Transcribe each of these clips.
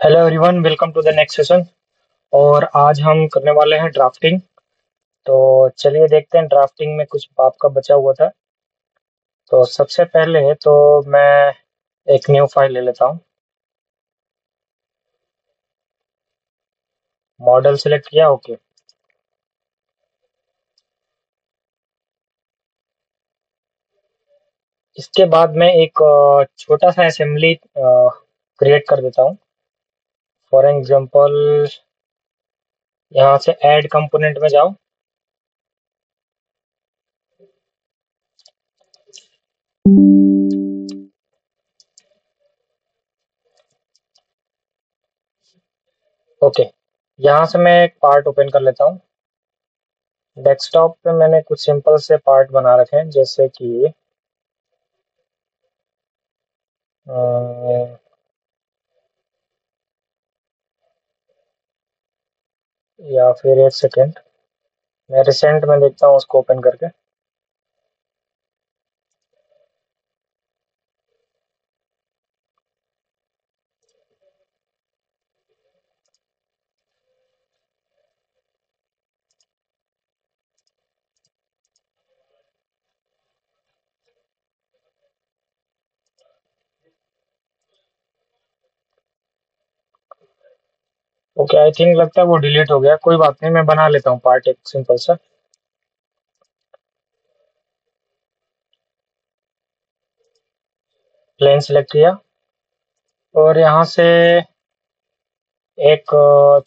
Hello everyone, welcome to the next session. और आज हम करने वाले हैं ड्राफ्टिंग। तो चलिए देखते हैं, ड्राफ्टिंग में कुछ आपका बचा हुआ था। तो सबसे पहले तो मैं एक न्यू फाइल ले लेता हूँ। मॉडल सेलेक्ट किया, ओके। इसके बाद मैं एक छोटा सा असेंबली क्रिएट कर देता हूँ। फॉर एग्जांपल, यहाँ से ऐड कंपोनेंट में जाओ। ओके, यहाँ से मैं एक पार्ट ओपन कर लेता हूँ। डेस्कटॉप पे मैंने कुछ सिंपल से पार्ट बना रखे हैं, जैसे कि अ, या फिर एक सेकेंड, मैं रिसेंट में देखता हूँ उसको ओपन करके। ओके, आई थिंक लगता है वो डिलीट हो गया। कोई बात नहीं, मैं बना लेता हूँ पार्ट एक सिंपल सा। प्लेन सेलेक्ट किया और यहाँ से एक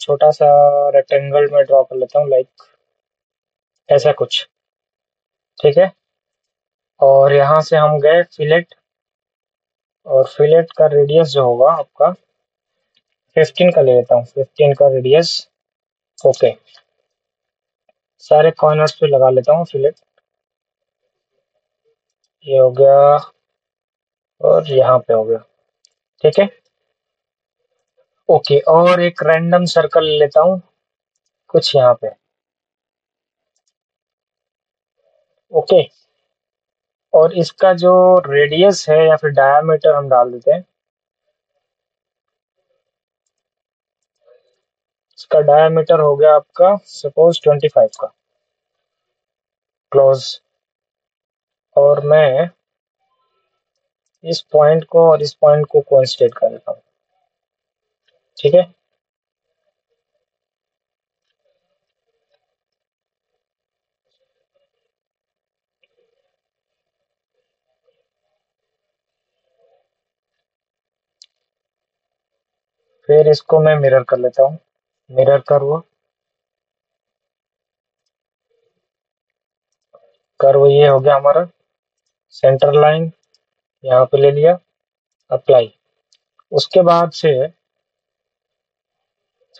छोटा सा रेक्टेंगल में ड्रॉ कर लेता हूँ, लाइक ऐसा कुछ। ठीक है, और यहाँ से हम गए फिलेट, और फिलेट का रेडियस जो होगा आपका 15 का ले लेता हूँ, 15 का रेडियस। ओके, सारे कॉर्नर्स पे लगा लेता हूँ फिलेट। ये हो गया और यहाँ पे हो गया। ठीक है, ओके, और एक रैंडम सर्कल ले लेता हूँ कुछ यहाँ पे। ओके, और इसका जो रेडियस है या फिर डायमीटर हम डाल देते हैं। इसका डायमीटर हो गया आपका सपोज 25 का। क्लोज, और मैं इस पॉइंट को और इस पॉइंट को कोइंसिडेंट कर देता हूँ। ठीक है, फिर इसको मैं मिरर कर लेता हूँ। मिरर कर्व, कर्व ये हो गया हमारा। सेंटर लाइन यहाँ पे ले लिया, अप्लाई। उसके बाद से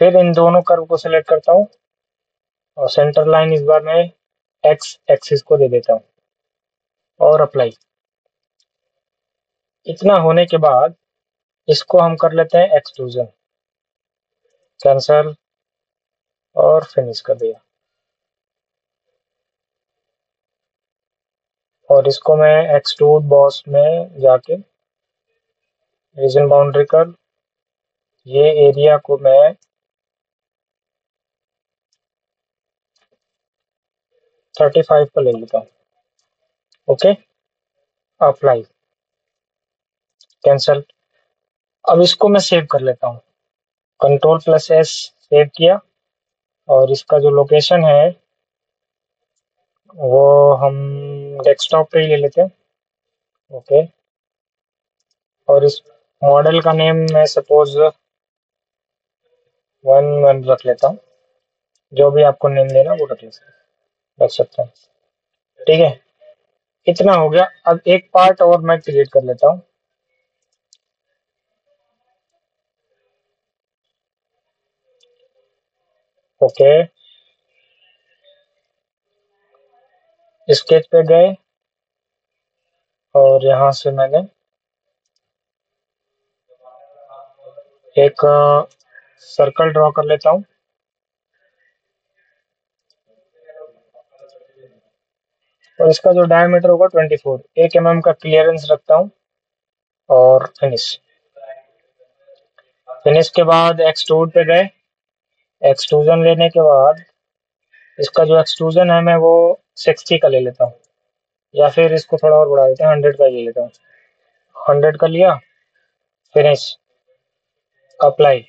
फिर इन दोनों कर्व को सिलेक्ट करता हूँ और सेंटर लाइन इस बार मैं एक्स एक्सिस को दे देता हूँ और अप्लाई। इतना होने के बाद इसको हम कर लेते हैं एक्सट्रूजन, कैंसल और फिनिश कर दिया। और इसको मैं एक्सट्रूड बॉस में जाके रीजन बाउंड्री कर, ये एरिया को मैं 35 पर ले लेता हूँ। Okay, apply, cancel. अब इसको मैं सेव कर लेता हूँ, कंट्रोल प्लस एस सेव किया। और इसका जो लोकेशन है वो हम डेस्कटॉप पे ही ले लेते हैं। ओके, और इस मॉडल का नेम मैं सपोज 1 1 रख लेता हूँ। जो भी आपको नेम देना वो रख सकते हैं। ठीक है, इतना हो गया। अब एक पार्ट और मैं क्रिएट कर लेता हूँ। ओके, स्केच पे गए और यहाँ से मैंने एक सर्कल ड्रॉ कर लेता हूँ। और इसका जो डायमीटर होगा 24, 1 mm का क्लियरेंस रखता हूँ और फिनिश। फिनिश के बाद एक्सट्रूड पे गए, एक्सट्रूजन लेने के बाद इसका जो एक्सट्रूजन है मैं वो 60 का ले लेता हूँ, या फिर इसको थोड़ा और बढ़ा देते हैं, 100 का ले लेता हूँ। 100 का लिया, फिनिश, अप्लाई।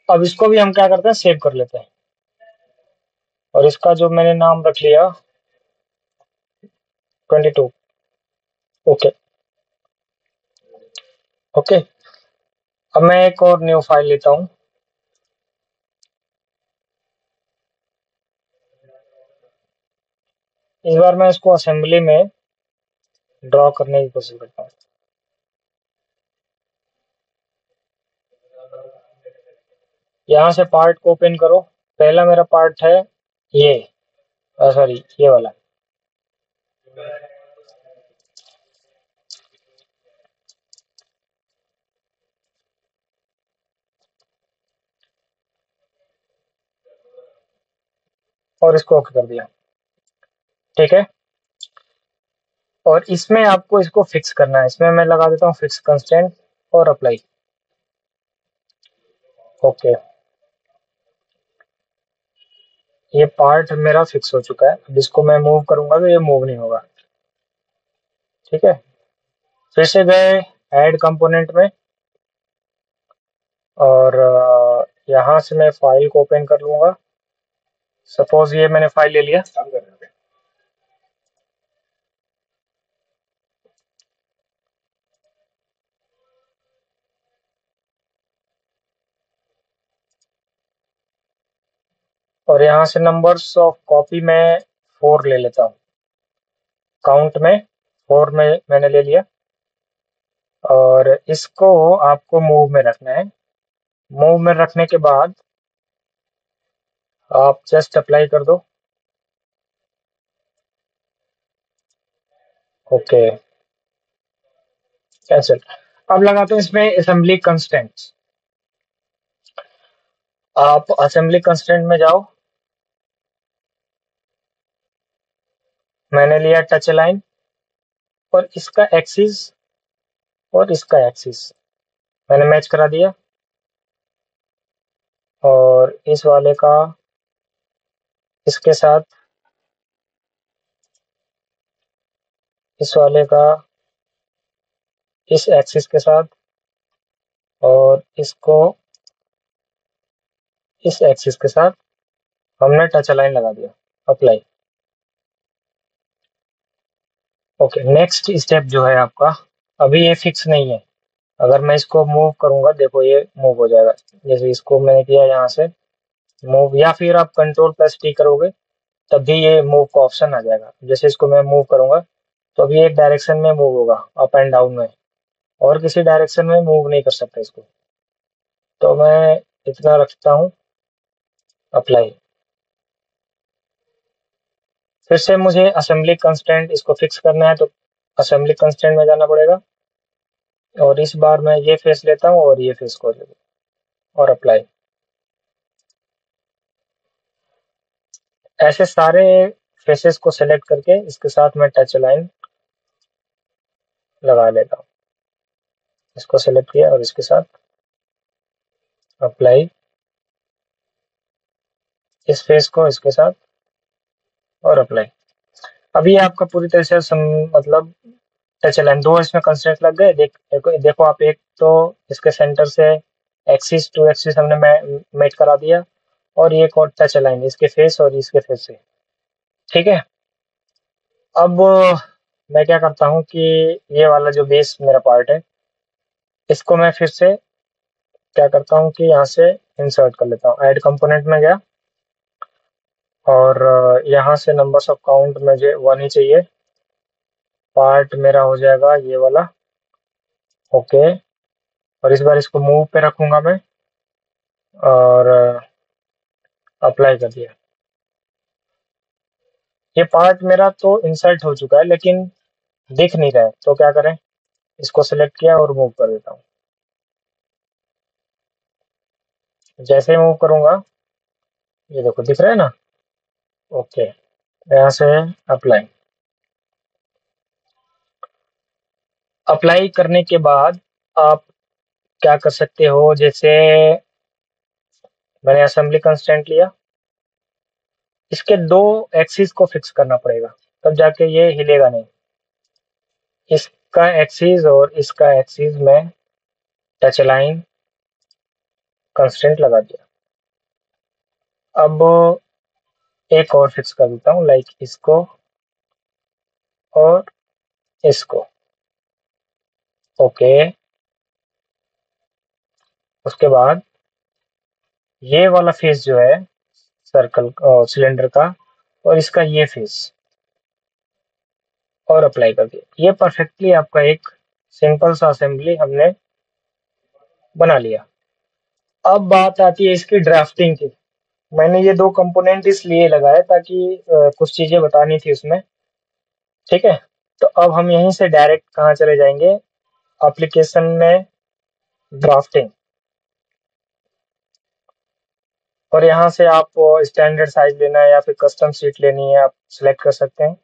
अब इसको भी हम क्या करते हैं, सेव कर लेते हैं, और इसका जो मैंने नाम रख लिया 22। Okay okay. अब मैं एक और न्यू फाइल लेता हूँ। इस बार मैं इसको असेंबली में ड्रॉ करने की कोशिश करता हूँ। यहाँ से पार्ट को ओपन करो। पहला मेरा पार्ट है ये, सॉरी ये वाला। और इसको ओके कर दिया, ठीक है। और इसमें आपको इसको फिक्स करना है, इसमें मैं लगा देता हूँ फिक्स कंस्टेंट और अप्लाई। ओके, ये पार्ट मेरा फिक्स हो चुका है। अब इसको मैं मूव करूंगा तो ये मूव नहीं होगा, ठीक है। फिर से गए ऐड कंपोनेंट में, और यहाँ से मैं फाइल को ओपन कर लूंगा। सपोज ये मैंने फाइल ले लिया, और यहाँ से नंबर्स ऑफ कॉपी में 4 ले लेता हूँ। काउंट में 4 में मैंने ले लिया, और इसको आपको मूव में रखना है। मूव में रखने के बाद आप जस्ट अप्लाई कर दो। Okay, cancel. अब लगाते हैं इसमें असेंबली कंस्टेंट्स। आप असेंबली कंस्टेंट में जाओ, मैंने लिया टच लाइन, और इसका एक्सिस और इसका एक्सिस मैंने मैच करा दिया, और इस वाले का इसके साथ, इस वाले का इस एक्सिस के साथ, और इसको इस एक्सिस के साथ हमने टच लाइन लगा दिया, अप्लाई। ओके, नेक्स्ट स्टेप जो है आपका, अभी ये फिक्स नहीं है। अगर मैं इसको मूव करूंगा, देखो ये मूव हो जाएगा। जैसे इसको मैंने किया यहाँ से मूव, या फिर आप कंट्रोल+T करोगे तब भी ये मूव का ऑप्शन आ जाएगा। जैसे इसको मैं मूव करूंगा तो अभी एक डायरेक्शन में मूव होगा, अप एंड डाउन में, और किसी डायरेक्शन में मूव नहीं कर सकता इसको। तो मैं इतना रखता हूँ, अप्लाई। फिर से मुझे असेंबली कंस्टेंट इसको फिक्स करना है, तो असेंबली कंस्टेंट में जाना पड़ेगा, और इस बार मैं ये फेस लेता हूँ और ये फेस को लेता हूँ, और अप्लाई। ऐसे सारे फेसेस को सेलेक्ट करके इसके साथ मैं टच लाइन लगा लेता हूँ। इसको सेलेक्ट किया और इसके साथ अप्लाई, इस फेस को इसके साथ, और अप्लाई। अभी आपका पूरी तरह से मतलब टच लाइन, 2 इसमें कंस्ट्रेंट लग गए। देखो आप, एक तो इसके सेंटर से एक्सिस टू एक्सिस हमने मेट करा दिया, और ये एक और टच लाइन इसके फेस और इसके फेस से, ठीक है। अब मैं क्या करता हूँ कि ये वाला जो बेस मेरा पार्ट है, इसको मैं फिर से क्या करता हूँ कि यहाँ से इंसर्ट कर लेता हूँ। ऐड कंपोनेंट में गया, और यहाँ से नंबर्स ऑफ काउंट मुझे 1 ही चाहिए। पार्ट मेरा हो जाएगा ये वाला, ओके। और इस बार इसको मूव पे रखूंगा मैं, और अप्लाई कर दिया। ये पार्ट मेरा तो इंसर्ट हो चुका है, लेकिन दिख नहीं रहा है, तो क्या करें, इसको सिलेक्ट किया और मूव कर देता हूँ। जैसे ही मूव करूंगा, ये देखो दिख रहा है ना, ओके। यहाँ से अप्लाई। अप्लाई करने के बाद आप क्या कर सकते हो, जैसे मैंने असेंबली कंस्ट्रेंट लिया, इसके दो एक्सिस को फिक्स करना पड़ेगा, तब जाके ये हिलेगा नहीं। इसका एक्सिस और इसका एक्सिस में टच लाइन कंस्ट्रेंट लगा दिया। अब एक और फिक्स कर देता हूँ, लाइक इसको और इसको। ओके, उसके बाद ये वाला फेस जो है सर्कल सिलेंडर का, और इसका ये फेस, और अप्लाई कर दिया। ये परफेक्टली आपका एक सिंपल सा असेंबली हमने बना लिया। अब बात आती है इसकी ड्राफ्टिंग की। मैंने ये दो कंपोनेंट इसलिए लगाए ताकि कुछ चीजें बतानी थी उसमें। ठीक है, तो अब हम यहीं से डायरेक्ट कहाँ चले जाएंगे, एप्लीकेशन में, ड्राफ्टिंग, और यहाँ से आप स्टैंडर्ड साइज लेना है या फिर कस्टम शीट लेनी है, आप सिलेक्ट कर सकते हैं।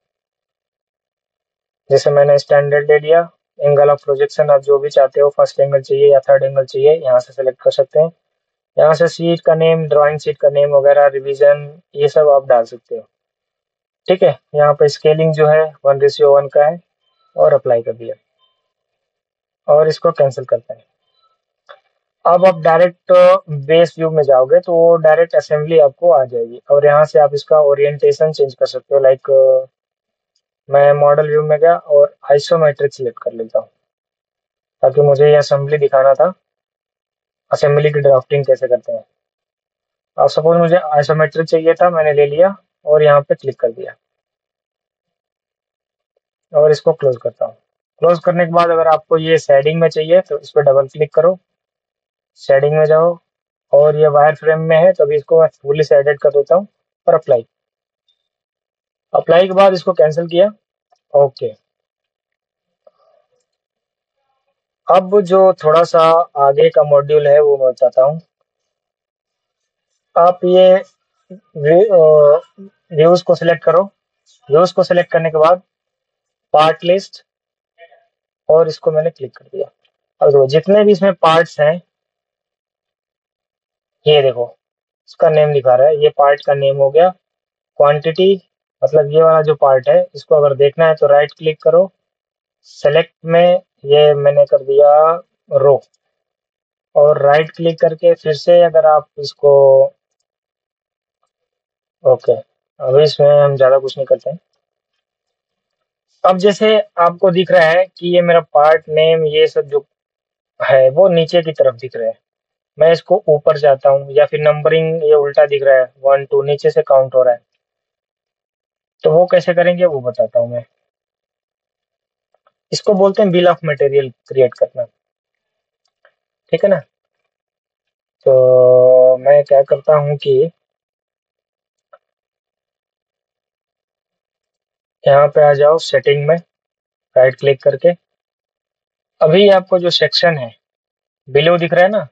जैसे मैंने स्टैंडर्ड ले लिया। एंगल ऑफ प्रोजेक्शन आप जो भी चाहते हो, फर्स्ट एंगल चाहिए या थर्ड एंगल चाहिए, यहाँ से सिलेक्ट कर सकते हैं। यहाँ से शीट का नेम, ड्राइंग शीट का नेम वगैरह, रिवीजन, ये सब आप डाल सकते हो। ठीक है, यहाँ पे स्केलिंग जो है 1:1 का है, और अप्लाई कर दिया, और इसको कैंसिल करते हैं। अब आप डायरेक्ट बेस व्यू में जाओगे तो वो डायरेक्ट असेंबली आपको आ जाएगी, और यहाँ से आप इसका ओरिएंटेशन चेंज कर सकते हो। लाइक मैं मॉडल व्यू में गया और आइसोमेट्रिक सिलेक्ट कर लेता हूँ, ताकि मुझे ये असेंबली दिखाना था, असेंबली की ड्राफ्टिंग कैसे करते हैं। अब सपोज मुझे आइसोमेट्रिक चाहिए था, मैंने ले लिया और यहाँ पे क्लिक कर दिया, और इसको क्लोज करता हूँ। क्लोज करने के बाद अगर आपको ये शेडिंग में चाहिए तो इस पर डबल क्लिक करो, शेडिंग में जाओ, और ये वायर फ्रेम में है तो अभी इसको मैं फुली शेडेड कर देता हूँ, और अप्लाई। अप्लाई के बाद इसको कैंसिल किया। ओके, अब जो थोड़ा सा आगे का मॉड्यूल है वो मैं बताता हूँ। आप ये व्यूज को सिलेक्ट करो। व्यूज को सिलेक्ट करने के बाद पार्ट लिस्ट, और इसको मैंने क्लिक कर दिया। अब देखो जितने भी इसमें पार्ट्स हैं, ये देखो इसका नेम दिखा रहा है, ये पार्ट का नेम हो गया। क्वांटिटी, मतलब ये वाला जो पार्ट है, इसको अगर देखना है तो राइट क्लिक करो, सेलेक्ट में ये मैंने कर दिया रो, और राइट क्लिक करके फिर से अगर आप इसको, ओके, अभी इसमें हम ज़्यादा कुछ नहीं करते हैं। अब जैसे आपको दिख रहा है कि ये मेरा पार्ट नेम, ये सब जो है वो नीचे की तरफ दिख रहा है। मैं इसको ऊपर जाता हूँ, या फिर नंबरिंग ये उल्टा दिख रहा है, 1 2 नीचे से काउंट हो रहा है, तो वो कैसे करेंगे वो बताता हूँ मैं। इसको बोलते हैं बिल ऑफ मटेरियल क्रिएट करना। ठीक है ना, तो मैं क्या करता हूँ कि यहाँ पे आ जाओ, सेटिंग में राइट क्लिक करके, अभी आपको जो सेक्शन है बिलो दिख रहा है ना,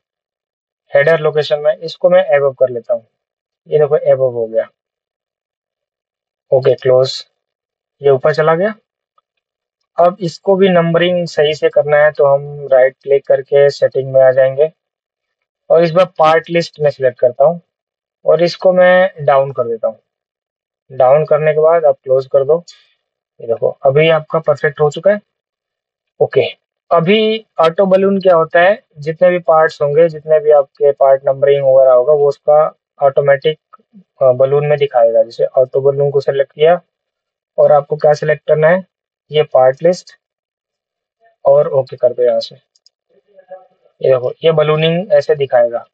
हेडर लोकेशन में, इसको मैं एबव कर लेता हूँ। ये देखो एबव हो गया। ओके, क्लोज, ये ऊपर चला गया। अब इसको भी नंबरिंग सही से करना है तो हम राइट क्लिक करके सेटिंग में आ जाएंगे, और इस बार पार्ट लिस्ट में सिलेक्ट करता हूँ, और इसको मैं डाउन कर देता हूँ। डाउन करने के बाद आप क्लोज कर दो। ये देखो अभी आपका परफेक्ट हो चुका है। ओके, अभी ऑटो बलून क्या होता है, जितने भी पार्ट्स होंगे, जितने भी आपके पार्ट नंबरिंग वगैरह होगा, वो उसका ऑटोमेटिक बलून में दिखाएगा। जैसे ऑटो बलून को सेलेक्ट किया, और आपको क्या सिलेक्ट करना है, ये पार्ट लिस्ट, और ओके कर दो यहाँ से। ये देखो ये बलूनिंग ऐसे दिखाएगा।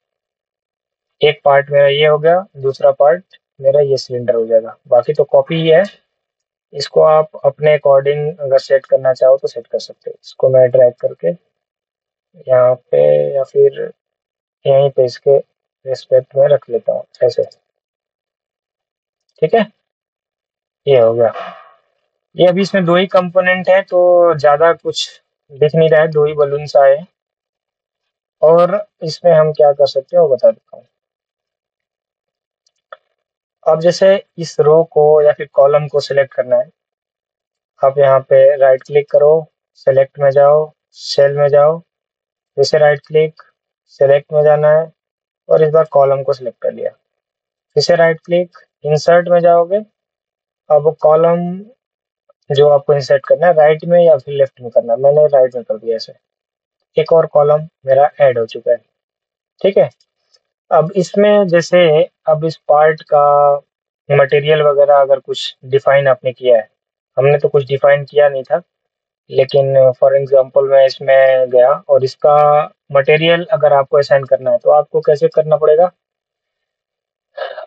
एक पार्ट मेरा ये हो गया, दूसरा पार्ट मेरा ये सिलेंडर हो जाएगा, बाकी तो कॉपी ही है। इसको आप अपने अकॉर्डिंग अगर सेट करना चाहो तो सेट कर सकते हो। इसको मैं ड्रैग करके यहाँ पे, या फिर यहीं पे इसके रिस्पेक्ट में रख लेता हूँ ऐसे। ठीक है, ये हो गया। ये अभी इसमें दो ही कंपोनेंट है तो ज्यादा कुछ दिख नहीं रहा है, दो ही बलून्स आए हैं। और इसमें हम क्या कर सकते हैं वो बता देता हूँ। अब जैसे इस रो को या फिर कॉलम को सिलेक्ट करना है, आप यहाँ पे राइट क्लिक करो, सेलेक्ट में जाओ, सेल में जाओ, फिर से राइट क्लिक, सेलेक्ट में जाना है और इस बार कॉलम को सिलेक्ट कर लिया। फिर से राइट क्लिक, इंसर्ट में जाओगे। अब कॉलम जो आपको इंसर्ट करना है राइट में या फिर लेफ्ट में करना है, मैंने राइट में कर दिया ऐसे। एक और कॉलम मेरा ऐड हो चुका है। ठीक है, अब इसमें जैसे अब इस पार्ट का मटेरियल वगैरह अगर कुछ डिफाइन आपने किया है, हमने तो कुछ डिफाइन किया नहीं था, लेकिन फॉर एग्जांपल मैं इसमें गया और इसका मटेरियल अगर आपको असाइन करना है तो आपको कैसे करना पड़ेगा,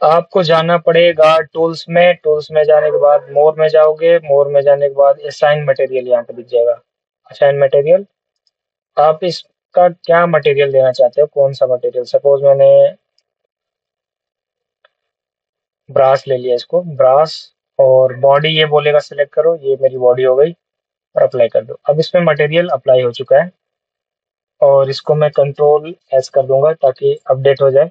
आपको जाना पड़ेगा टूल्स में। टूल्स में जाने के बाद मोर में जाओगे, मोर में जाने के बाद असाइन मटेरियल यहाँ पे दिख जाएगा। असाइन मटेरियल, आप इसका क्या मटेरियल देना चाहते हो, कौन सा मटेरियल। सपोज मैंने ब्रास ले लिया, इसको ब्रास, और बॉडी ये बोलेगा सिलेक्ट करो, ये मेरी बॉडी हो गई और अप्लाई कर दो। अब इसमें मटेरियल अप्लाई हो चुका है और इसको मैं कंट्रोल एस कर दूंगा ताकि अपडेट हो जाए।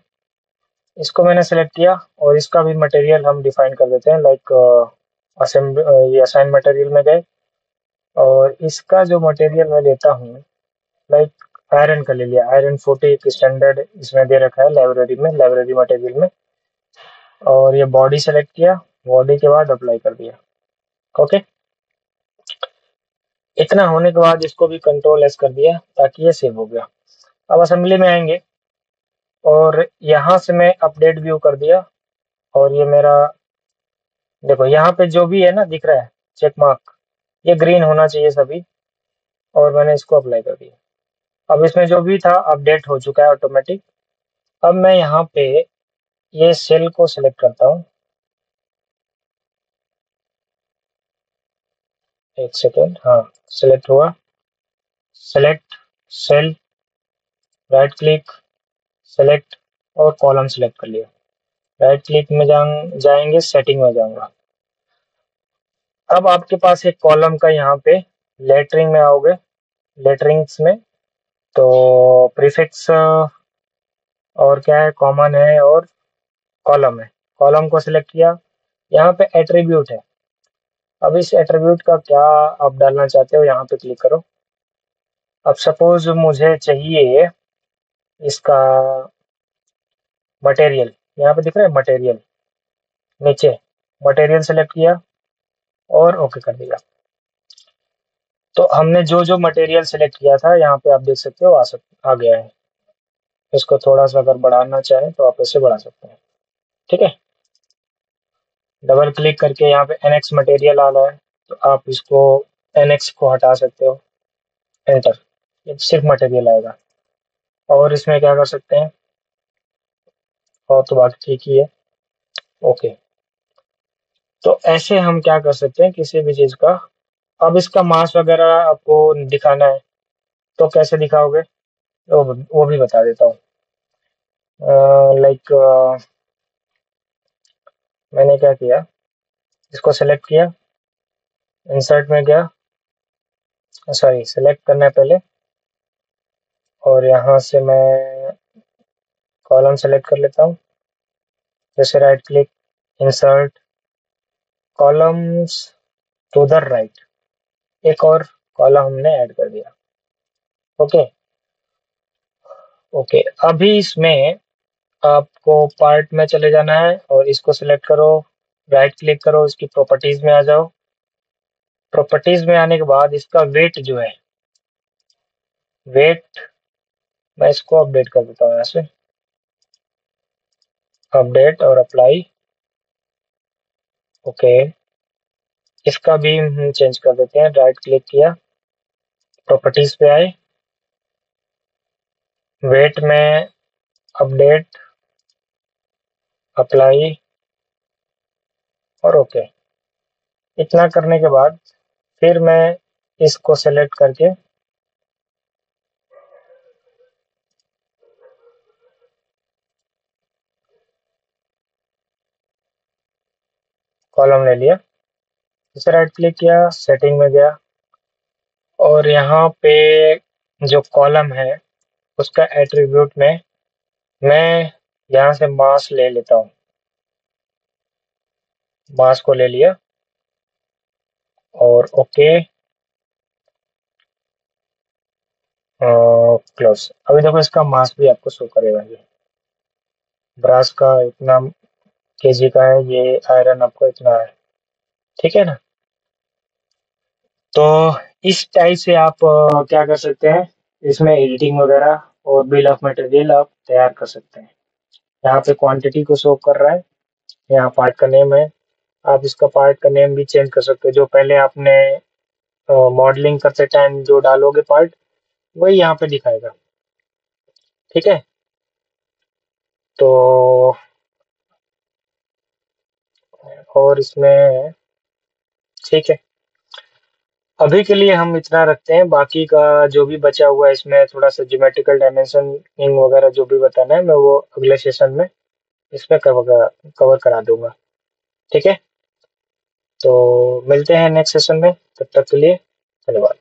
इसको मैंने सेलेक्ट किया और इसका भी मटेरियल हम डिफाइन कर देते हैं, लाइक ये असाइन मटेरियल में गए और इसका जो मटेरियल मैं लेता हूँ, लाइक आयरन का ले लिया। आयरन 40 एक स्टैंडर्ड इसमें दे रखा है लाइब्रेरी में, लाइब्रेरी मटेरियल में। और ये बॉडी सेलेक्ट किया, बॉडी के बाद अप्लाई कर दिया। ओके, इतना होने के बाद इसको भी कंट्रोल एस कर दिया ताकि ये सेव हो गया। अब असेंबली में आएंगे और यहाँ से मैं अपडेट व्यू कर दिया और ये मेरा देखो यहाँ पे जो भी है ना दिख रहा है चेक मार्क, ये ग्रीन होना चाहिए सभी, और मैंने इसको अप्लाई कर दिया। अब इसमें जो भी था अपडेट हो चुका है ऑटोमेटिक। अब मैं यहाँ पे ये सेल को सिलेक्ट करता हूँ, एक सेकेंड, हाँ सिलेक्ट हुआ। Select cell, right click, select और कॉलम सेलेक्ट कर लिया। राइट क्लिक में जाएंगे, सेटिंग में जाऊंगा। अब आपके पास एक कॉलम का यहाँ पे लेटरिंग में आओगे, लेटरिंग्स में तो प्रीफिक्स और क्या है, कॉमन है और कॉलम है। कॉलम को सिलेक्ट किया, यहाँ पे एट्रीब्यूट है। अब इस एट्रीब्यूट का क्या आप डालना चाहते हो यहाँ पे क्लिक करो। अब सपोज मुझे चाहिए इसका मटेरियल, यहाँ पे दिख रहा है मटेरियल, नीचे मटेरियल सेलेक्ट किया और ओके कर दिया। तो हमने जो जो मटेरियल सेलेक्ट किया था यहाँ पे आप देख सकते हो आ गया है। इसको थोड़ा सा अगर बढ़ाना चाहें तो आप इसे बढ़ा सकते हैं। ठीक है, डबल क्लिक करके यहाँ पे एनएक्स मटेरियल आ रहा है तो आप इसको एनएक्स को हटा सकते हो, एंटर, ये सिर्फ मटेरियल आएगा। और इसमें क्या कर सकते हैं, और तो बाकी ठीक ही है। ओके, तो ऐसे हम क्या कर सकते हैं किसी भी चीज का। अब इसका मास वगैरह आपको दिखाना है तो कैसे दिखाओगे, वो भी बता देता हूँ। लाइक मैंने क्या किया, इसको सेलेक्ट किया, इंसर्ट में गया, सॉरी सेलेक्ट करना है पहले, और यहाँ से मैं कॉलम सेलेक्ट कर लेता हूँ। जैसे right click, insert, columns to the right, एक और कॉलम हमने ऐड कर दिया। ओके ओके, अभी इसमें आपको पार्ट में चले जाना है और इसको सिलेक्ट करो, राइट क्लिक करो, इसकी प्रॉपर्टीज में आ जाओ। प्रॉपर्टीज में आने के बाद इसका वेट जो है, वेट मैं इसको अपडेट कर देता हूँ यहाँ से, अपडेट और अप्लाई। ओके, इसका भी हम चेंज कर देते हैं। राइट क्लिक किया, प्रॉपर्टीज पे आए, वेट में अपडेट, अप्लाई और ओके। इतना करने के बाद फिर मैं इसको सेलेक्ट करके कॉलम ले लिया, इसे राइट क्लिक किया, सेटिंग में गया और यहाँ पे जो कॉलम है उसका एट्रीब्यूट में मैं यहाँ से मास ले लेता हूँ। मास को ले लिया और ओके, क्लोज। अभी देखो इसका मास भी आपको शो करेगा, ये ब्रास का इतना केजी का है, ये आयरन आपको इतना है, ठीक है ना। तो इस टाइप से आप क्या कर सकते हैं, इसमें एडिटिंग वगैरह और बिल ऑफ मटेरियल आप तैयार कर सकते हैं। यहाँ पे क्वांटिटी को शो कर रहा है, यहाँ पार्ट का नेम है, आप इसका पार्ट का नेम भी चेंज कर सकते हो। जो पहले आपने मॉडलिंग करते टाइम जो डालोगे पार्ट, वही यहाँ पे दिखाएगा, ठीक है। तो और इसमें ठीक है, अभी के लिए हम इतना रखते हैं। बाकी का जो भी बचा हुआ है इसमें थोड़ा सा ज्योमेट्रिकल डायमेंशनिंग वगैरह जो भी बताना है, मैं वो अगले सेशन में इसमें कवर करा दूंगा, ठीक है। तो मिलते हैं नेक्स्ट सेशन में, तब तक के लिए धन्यवाद।